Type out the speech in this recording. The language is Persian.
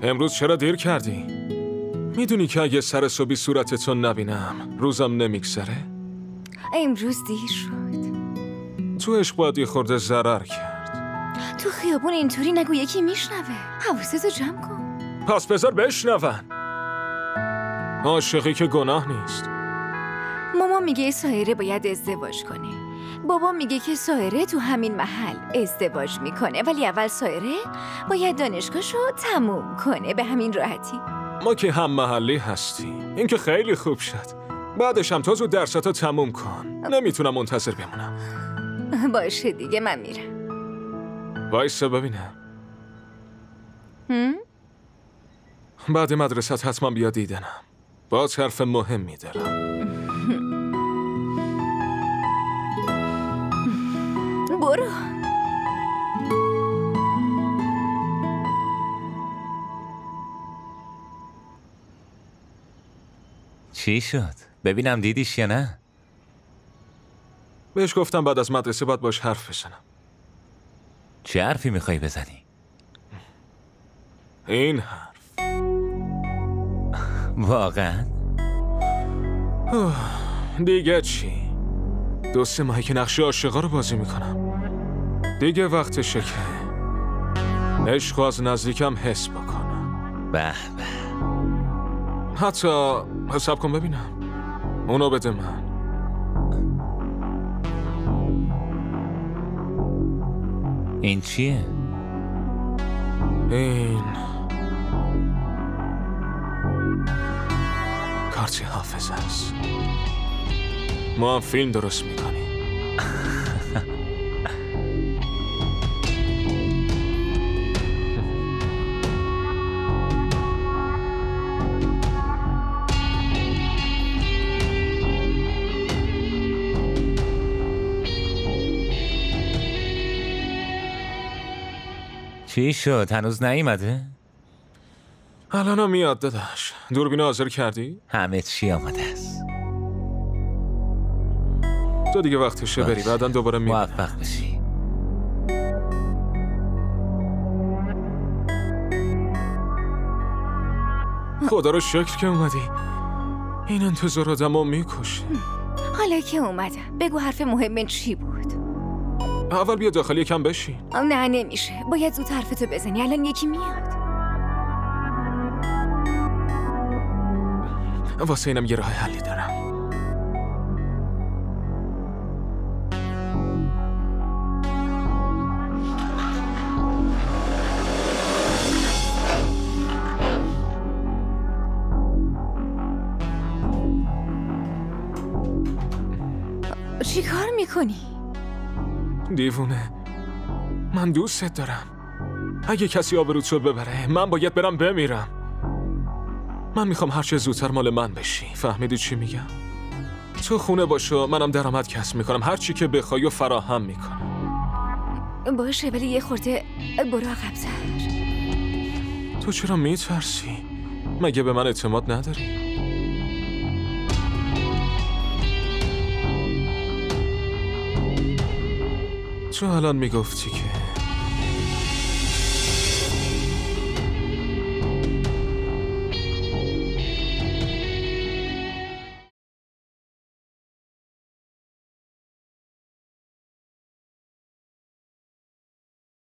امروز چرا دیر کردی؟ میدونی که اگه سر صبحی صورتتو نبینم روزم نمیگذره؟ امروز دیر شد. تو عشق باید یه خورده ضرر کرد. تو خیابون اینطوری نگو، یکی میشنوه. حواستو جمع کن. پس بذار بشنون. عاشقی که گناه نیست. مامان میگه سایره باید ازدواج کنه. بابا میگه که سایره تو همین محل ازدواج میکنه، ولی اول سایره باید دانشگاهشو تموم کنه. به همین راحتی. ما که هم محلی هستیم. این که خیلی خوب شد. بعدش هم تو زود درساتو تموم کن. نمیتونم منتظر بمونم. باشه دیگه، من میرم. وایسا ببینم. بعد مدرسه حتما بیا دیدنم. با حرف مهمی دارم. برو. چی شد؟ ببینم دیدیش یا نه؟ بهش گفتم بعد از مدرسه باید باش حرف بزنم. چه حرفی میخوای بزنی؟ این حرف. واقعا؟ دیگه چی؟ 2-3 ماهی که نقش عاشقا رو بازی میکنم. دیگه وقتشه که عشق از نزدیکم حس بکنم. به به. حتی حساب کن ببینم. اونو بده من. این چیه؟ این کارت حافظه است. ما هم فیلم درست میکنیم. چی شد؟ هنوز نیومده؟ الان میاد داداش. دوربین حاضر کردی؟ همه چی آماده است. تو دیگه وقتشه بری، بعداً دوباره میبینم. موفق بشی. خدا رو شکر که اومدی. این انتظار آدمو میکشه. حالا که اومدم بگو حرف مهم چی بود؟ اول بیا داخل یکم بشین. نه نمیشه، باید زود حرفتو بزنی. الان یکی میاد. واسه اینم یه راه حلی دارم. چی کار میکنی؟ دیوونه، من دوستت دارم. اگه کسی آبروتو ببره من باید برم بمیرم. من میخوام هرچه زودتر مال من بشی. فهمیدی چی میگم؟ تو خونه باشو، منم درآمد کسب میکنم. هرچی که بخوای و فراهم میکنم. باشه، ولی یه خورده برو عقب‌تر. تو چرا میترسی؟ مگه به من اعتماد نداری؟ تو الان میگفتی که